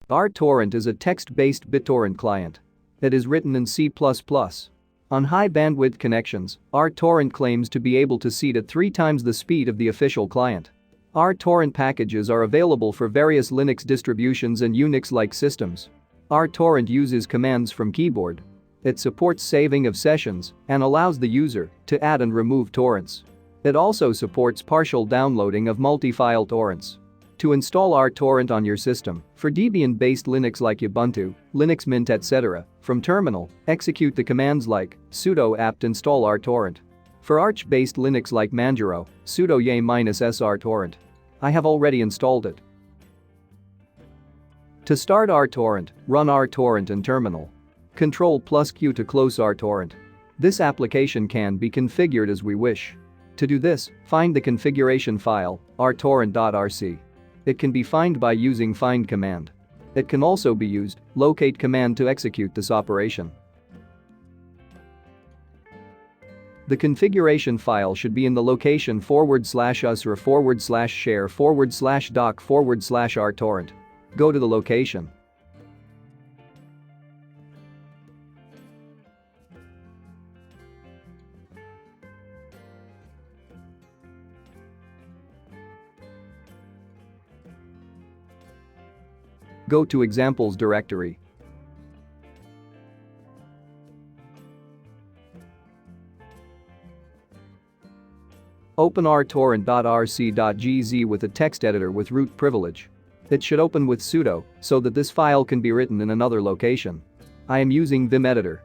rTorrent is a text-based BitTorrent client. It is written in C++. On high-bandwidth connections, rTorrent claims to be able to seed at 3 times the speed of the official client. rTorrent packages are available for various Linux distributions and Unix-like systems. rTorrent uses commands from keyboard. It supports saving of sessions and allows the user to add and remove torrents. It also supports partial downloading of multi-file torrents. To install rTorrent on your system, for Debian-based Linux like Ubuntu, Linux Mint etc., from terminal, execute the commands like sudo apt install rTorrent. For Arch-based Linux like Manjaro, sudo ye-s rTorrent. I have already installed it. To start rTorrent, run rTorrent in terminal. Ctrl+Q to close rTorrent. This application can be configured as we wish. To do this, find the configuration file, rTorrent.rc. It can be found by using find command. It can also be used, locate command to execute this operation. The configuration file should be in the location /usr/share/doc/rTorrent. Go to the location. Go to examples directory. Open rTorrent.rc.gz with a text editor with root privilege. It should open with sudo so that this file can be written in another location. I am using Vim editor.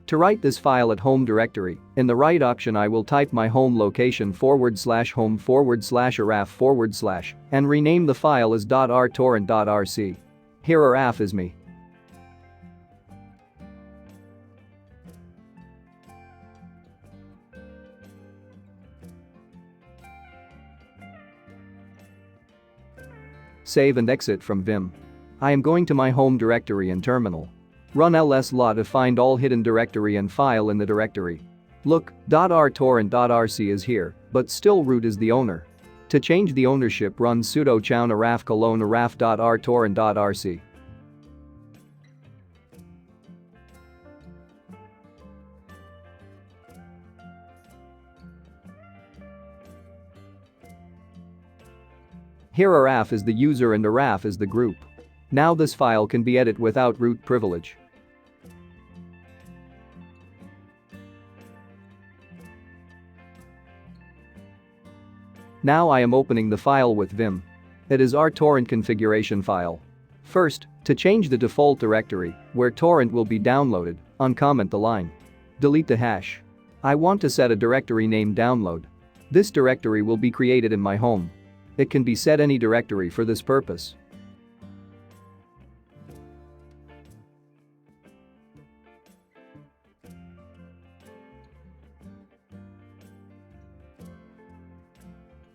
To write this file at home directory, in the right option I will type my home location /home/araf/ and rename the file as .rtorrent.rc. Here araf is me. Save and exit from Vim. I am going to my home directory in terminal. Run lslaw to find all hidden directory and file in the directory. Look, .rtorrent.rc is here, but still root is the owner. To change the ownership run sudo chown araf:/araf.rtorrent.rc. Here araf is the user and araf is the group. Now this file can be edited without root privilege. Now I am opening the file with Vim. It is rTorrent configuration file. First, to change the default directory where torrent will be downloaded, uncomment the line. Delete the hash. I want to set a directory named download. This directory will be created in my home. It can be set any directory for this purpose.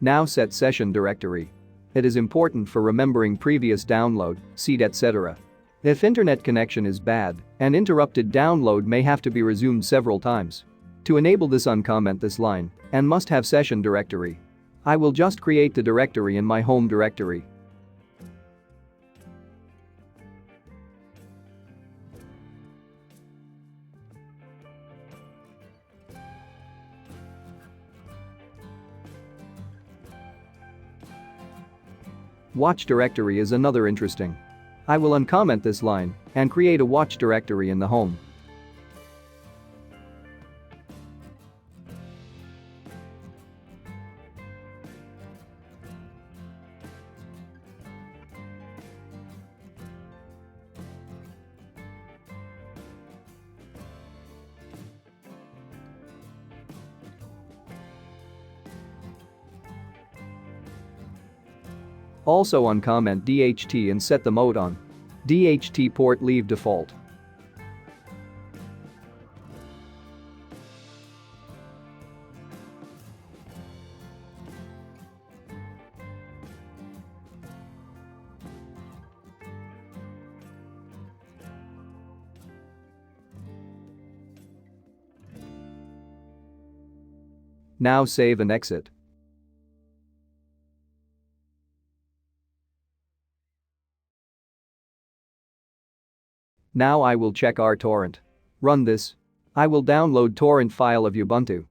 Now set session directory. It is important for remembering previous download, seed etc. If internet connection is bad, an interrupted download may have to be resumed several times. To enable this uncomment this line, and must have session directory. I will just create the directory in my home directory. Watch directory is another interesting. I will uncomment this line and create a watch directory in the home. Also uncomment DHT and set the mode on. DHT port leave default. Now save and exit. Now I will check rTorrent. Run this. I will download torrent file of Ubuntu.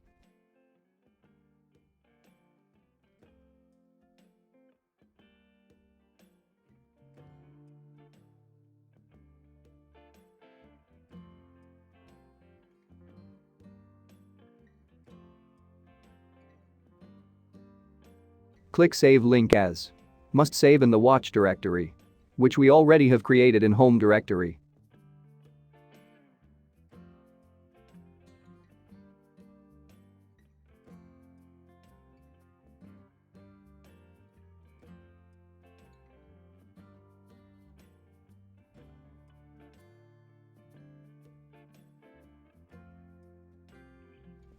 Click Save Link As. Must save in the watch directory, which we already have created in home directory.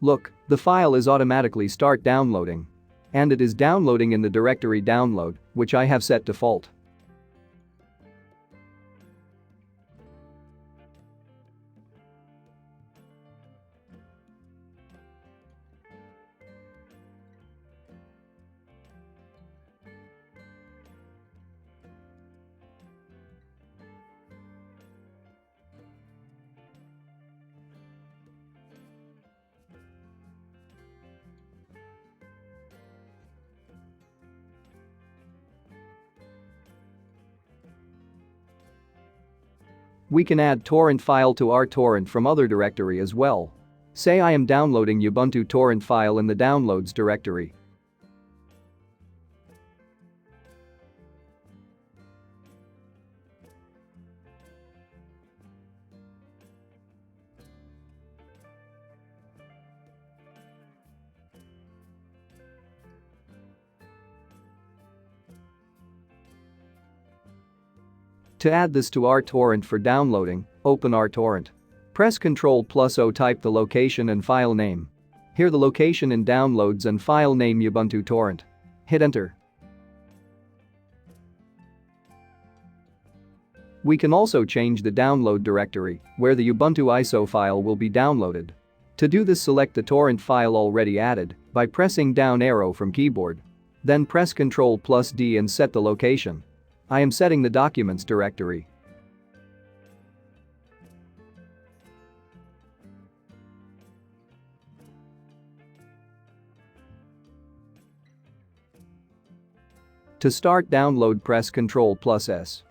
Look, the file is automatically start downloading. And it is downloading in the directory download, which I have set default. We can add torrent file to rTorrent from other directory as well. Say I am downloading Ubuntu torrent file in the downloads directory. To add this to rTorrent for downloading, open rTorrent. Press Ctrl+O, type the location and file name. Here the location in downloads and file name Ubuntu torrent. Hit enter. We can also change the download directory, where the Ubuntu ISO file will be downloaded. To do this, select the torrent file already added by pressing down arrow from keyboard. Then press Ctrl+D and set the location. I am setting the documents directory. To start download, press Ctrl+S.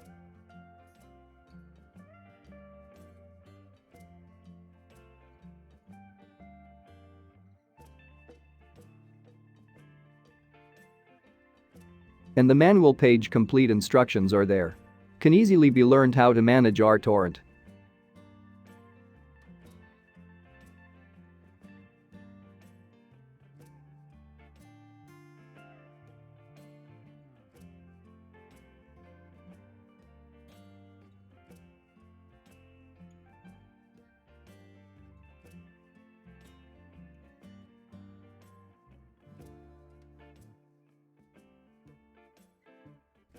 And the manual page complete instructions are there. Can easily be learned how to manage rTorrent.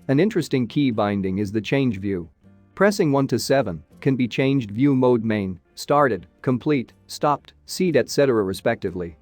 An interesting key binding is the change view. Pressing 1 to 7 can be changed view mode main, started, complete, stopped, seed, etc. respectively.